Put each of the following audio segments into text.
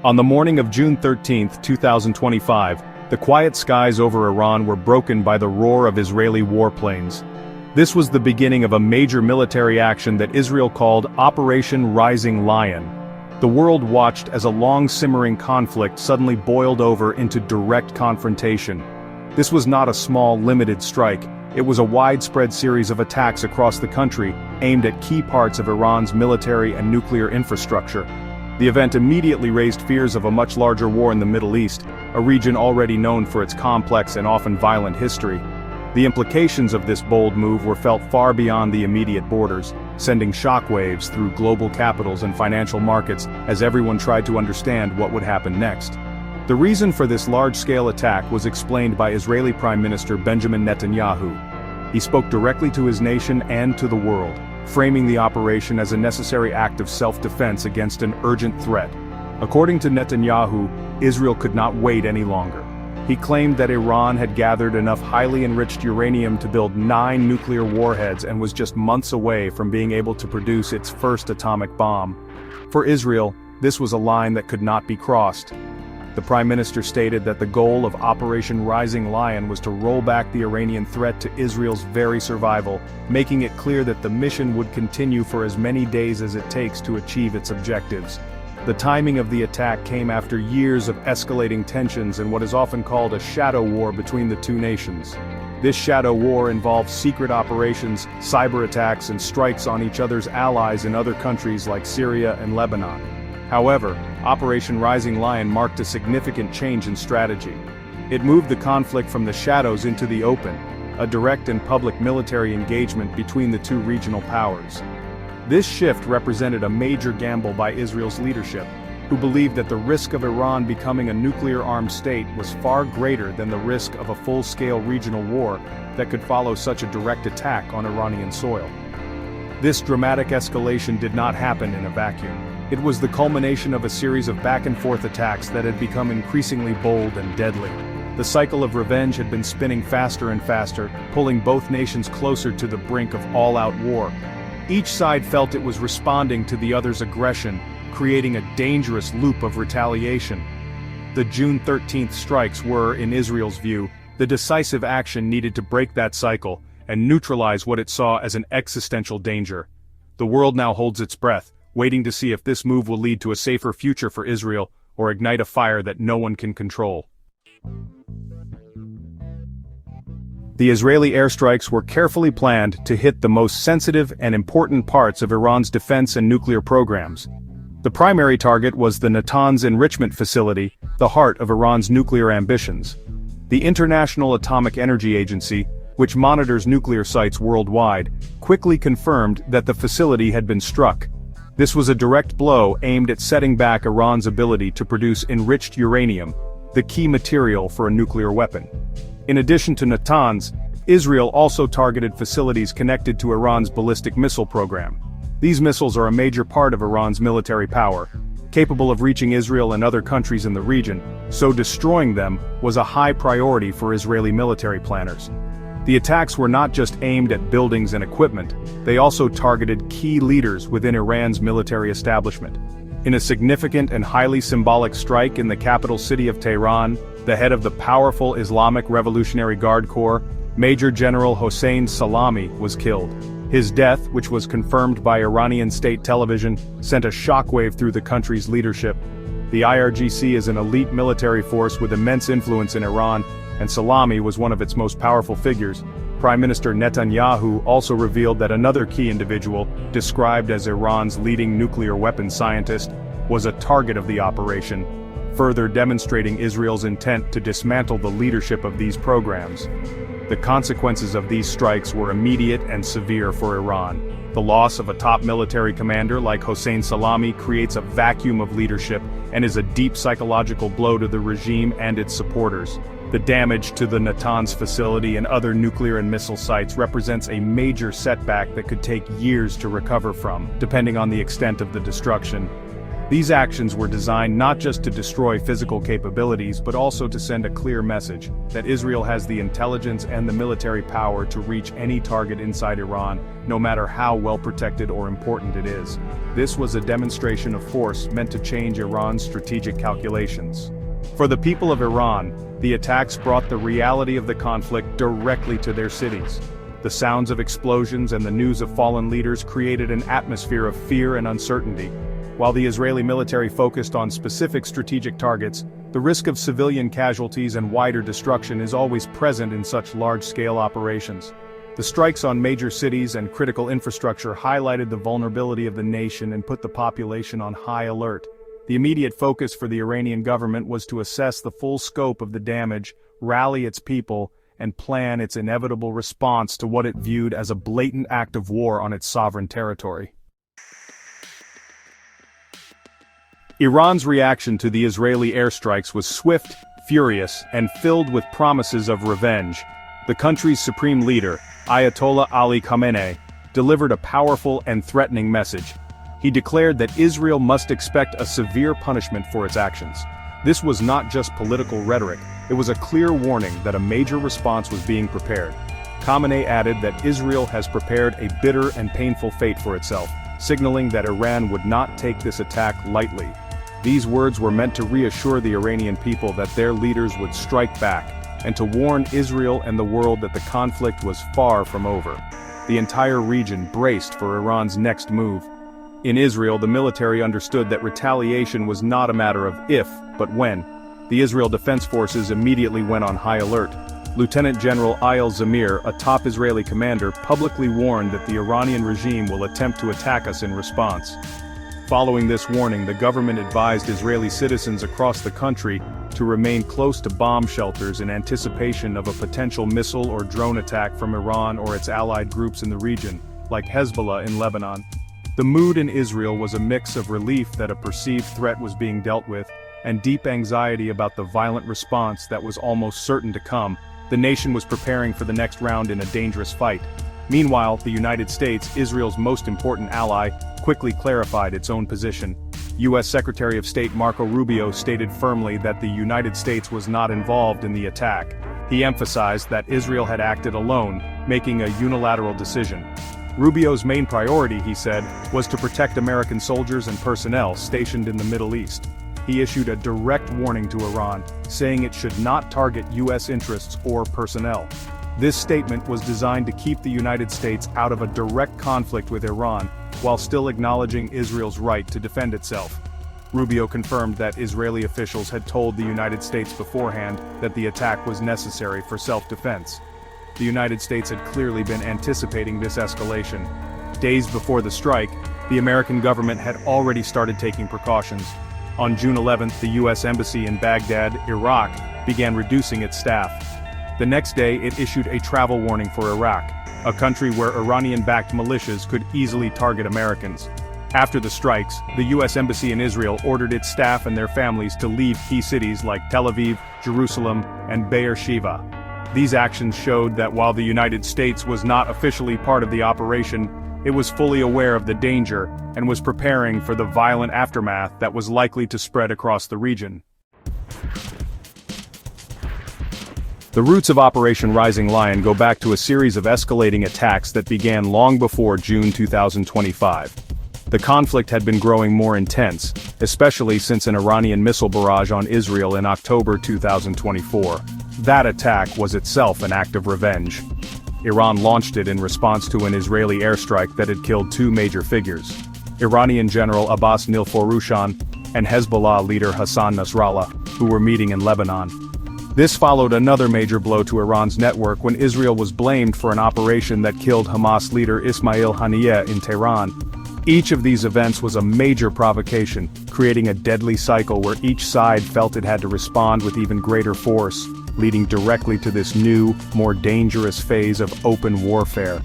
On the morning of June 13, 2025, the quiet skies over Iran were broken by the roar of Israeli warplanes. This was the beginning of a major military action that Israel called Operation Rising Lion. The world watched as a long-simmering conflict suddenly boiled over into direct confrontation. This was not a small, limited strike. It was a widespread series of attacks across the country, aimed at key parts of Iran's military and nuclear infrastructure. The event immediately raised fears of a much larger war in the Middle East, a region already known for its complex and often violent history. The implications of this bold move were felt far beyond the immediate borders, sending shockwaves through global capitals and financial markets as everyone tried to understand what would happen next. The reason for this large-scale attack was explained by Israeli Prime Minister Benjamin Netanyahu. He spoke directly to his nation and to the world, framing the operation as a necessary act of self-defense against an urgent threat. According to Netanyahu, Israel could not wait any longer. He claimed that Iran had gathered enough highly enriched uranium to build 9 nuclear warheads and was just months away from being able to produce its first atomic bomb. For Israel, this was a line that could not be crossed. The Prime Minister stated that the goal of Operation Rising Lion was to roll back the Iranian threat to Israel's very survival, making it clear that the mission would continue for as many days as it takes to achieve its objectives. The timing of the attack came after years of escalating tensions and what is often called a shadow war between the two nations. This shadow war involves secret operations, cyber attacks, and strikes on each other's allies in other countries like Syria and Lebanon. However, Operation Rising Lion marked a significant change in strategy. It moved the conflict from the shadows into the open, a direct and public military engagement between the two regional powers. This shift represented a major gamble by Israel's leadership, who believed that the risk of Iran becoming a nuclear-armed state was far greater than the risk of a full-scale regional war that could follow such a direct attack on Iranian soil. This dramatic escalation did not happen in a vacuum. It was the culmination of a series of back-and-forth attacks that had become increasingly bold and deadly. The cycle of revenge had been spinning faster and faster, pulling both nations closer to the brink of all-out war. Each side felt it was responding to the other's aggression, creating a dangerous loop of retaliation. The June 13th strikes were, in Israel's view, the decisive action needed to break that cycle and neutralize what it saw as an existential danger. The world now holds its breath, waiting to see if this move will lead to a safer future for Israel or ignite a fire that no one can control. The Israeli airstrikes were carefully planned to hit the most sensitive and important parts of Iran's defense and nuclear programs. The primary target was the Natanz enrichment facility, the heart of Iran's nuclear ambitions. The International Atomic Energy Agency, which monitors nuclear sites worldwide, quickly confirmed that the facility had been struck. This was a direct blow aimed at setting back Iran's ability to produce enriched uranium, the key material for a nuclear weapon. In addition to Natanz, Israel also targeted facilities connected to Iran's ballistic missile program. These missiles are a major part of Iran's military power, capable of reaching Israel and other countries in the region, so destroying them was a high priority for Israeli military planners. The attacks were not just aimed at buildings and equipment, they also targeted key leaders within Iran's military establishment. In a significant and highly symbolic strike in the capital city of Tehran, the head of the powerful Islamic Revolutionary Guard Corps, Major General Hossein Salami, was killed. His death, which was confirmed by Iranian state television, sent a shockwave through the country's leadership. The IRGC is an elite military force with immense influence in Iran, and Salami was one of its most powerful figures. Prime Minister Netanyahu also revealed that another key individual, described as Iran's leading nuclear weapons scientist, was a target of the operation, further demonstrating Israel's intent to dismantle the leadership of these programs. The consequences of these strikes were immediate and severe for Iran. The loss of a top military commander like Hossein Salami creates a vacuum of leadership and is a deep psychological blow to the regime and its supporters. The damage to the Natanz facility and other nuclear and missile sites represents a major setback that could take years to recover from, depending on the extent of the destruction. These actions were designed not just to destroy physical capabilities but also to send a clear message that Israel has the intelligence and the military power to reach any target inside Iran, no matter how well protected or important it is. This was a demonstration of force meant to change Iran's strategic calculations. For the people of Iran, the attacks brought the reality of the conflict directly to their cities. The sounds of explosions and the news of fallen leaders created an atmosphere of fear and uncertainty. While the Israeli military focused on specific strategic targets, the risk of civilian casualties and wider destruction is always present in such large-scale operations. The strikes on major cities and critical infrastructure highlighted the vulnerability of the nation and put the population on high alert. The immediate focus for the Iranian government was to assess the full scope of the damage, rally its people, and plan its inevitable response to what it viewed as a blatant act of war on its sovereign territory. Iran's reaction to the Israeli airstrikes was swift, furious, and filled with promises of revenge. The country's supreme leader, Ayatollah Ali Khamenei, delivered a powerful and threatening message. He declared that Israel must expect a severe punishment for its actions. This was not just political rhetoric, it was a clear warning that a major response was being prepared. Khamenei added that Israel has prepared a bitter and painful fate for itself, signaling that Iran would not take this attack lightly. These words were meant to reassure the Iranian people that their leaders would strike back, and to warn Israel and the world that the conflict was far from over. The entire region braced for Iran's next move. In Israel, the military understood that retaliation was not a matter of if, but when. The Israel Defense Forces immediately went on high alert. Lieutenant General Ayal Zamir, a top Israeli commander, publicly warned that the Iranian regime will attempt to attack us in response. Following this warning, the government advised Israeli citizens across the country to remain close to bomb shelters in anticipation of a potential missile or drone attack from Iran or its allied groups in the region, like Hezbollah in Lebanon. The mood in Israel was a mix of relief that a perceived threat was being dealt with, and deep anxiety about the violent response that was almost certain to come. The nation was preparing for the next round in a dangerous fight. Meanwhile, the United States, Israel's most important ally, quickly clarified its own position. U.S. Secretary of State Marco Rubio stated firmly that the United States was not involved in the attack. He emphasized that Israel had acted alone, making a unilateral decision. Rubio's main priority, he said, was to protect American soldiers and personnel stationed in the Middle East. He issued a direct warning to Iran, saying it should not target U.S. interests or personnel. This statement was designed to keep the United States out of a direct conflict with Iran, while still acknowledging Israel's right to defend itself. Rubio confirmed that Israeli officials had told the United States beforehand that the attack was necessary for self-defense. The United States had clearly been anticipating this escalation. Days before the strike, the American government had already started taking precautions. On June 11th, the U.S. Embassy in Baghdad, Iraq, began reducing its staff. The next day, it issued a travel warning for Iraq, a country where Iranian-backed militias could easily target Americans. After the strikes, the U.S. Embassy in Israel ordered its staff and their families to leave key cities like Tel Aviv, Jerusalem, and Beersheba. These actions showed that while the United States was not officially part of the operation, it was fully aware of the danger and was preparing for the violent aftermath that was likely to spread across the region. The roots of Operation Rising Lion go back to a series of escalating attacks that began long before June 2025. The conflict had been growing more intense, especially since an Iranian missile barrage on Israel in October 2024. That attack was itself an act of revenge. Iran launched it in response to an Israeli airstrike that had killed two major figures: Iranian General Abbas Nilforushan and Hezbollah leader Hassan Nasrallah, who were meeting in Lebanon. This followed another major blow to Iran's network when Israel was blamed for an operation that killed Hamas leader Ismail Haniyeh in Tehran. Each of these events was a major provocation, creating a deadly cycle where each side felt it had to respond with even greater force, leading directly to this new, more dangerous phase of open warfare.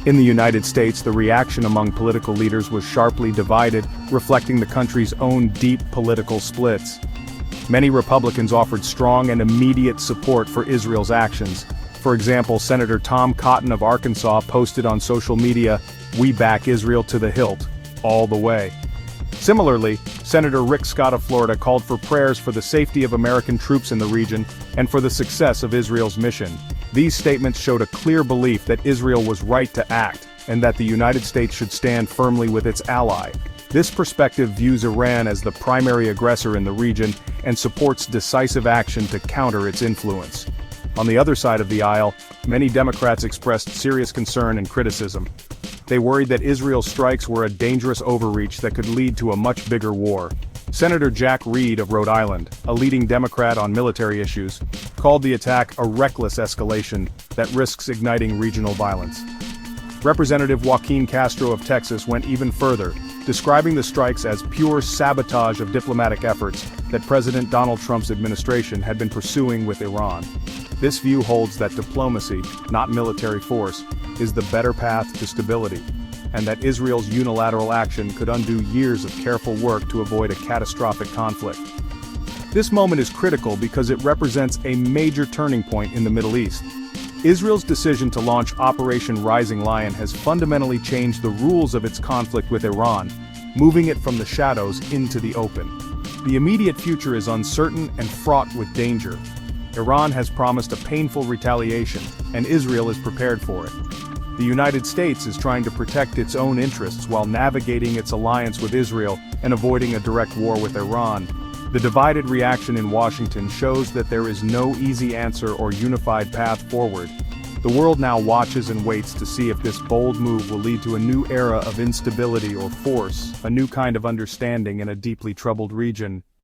In the United States, the reaction among political leaders was sharply divided, reflecting the country's own deep political splits. Many Republicans offered strong and immediate support for Israel's actions. For example, Senator Tom Cotton of Arkansas posted on social media, "We back Israel to the hilt, all the way." Similarly, Senator Rick Scott of Florida called for prayers for the safety of American troops in the region and for the success of Israel's mission. These statements showed a clear belief that Israel was right to act, and that the United States should stand firmly with its ally. This perspective views Iran as the primary aggressor in the region and supports decisive action to counter its influence. On the other side of the aisle, many Democrats expressed serious concern and criticism. They worried that Israel's strikes were a dangerous overreach that could lead to a much bigger war. Senator Jack Reed of Rhode Island, a leading Democrat on military issues, called the attack a reckless escalation that risks igniting regional violence. Representative Joaquin Castro of Texas went even further, describing the strikes as pure sabotage of diplomatic efforts that President Donald Trump's administration had been pursuing with Iran. This view holds that diplomacy, not military force, is the better path to stability, and that Israel's unilateral action could undo years of careful work to avoid a catastrophic conflict. This moment is critical because it represents a major turning point in the Middle East. Israel's decision to launch Operation Rising Lion has fundamentally changed the rules of its conflict with Iran, moving it from the shadows into the open. The immediate future is uncertain and fraught with danger. Iran has promised a painful retaliation, and Israel is prepared for it. The United States is trying to protect its own interests while navigating its alliance with Israel and avoiding a direct war with Iran. The divided reaction in Washington shows that there is no easy answer or unified path forward. The world now watches and waits to see if this bold move will lead to a new era of instability or force, a new kind of understanding in a deeply troubled region.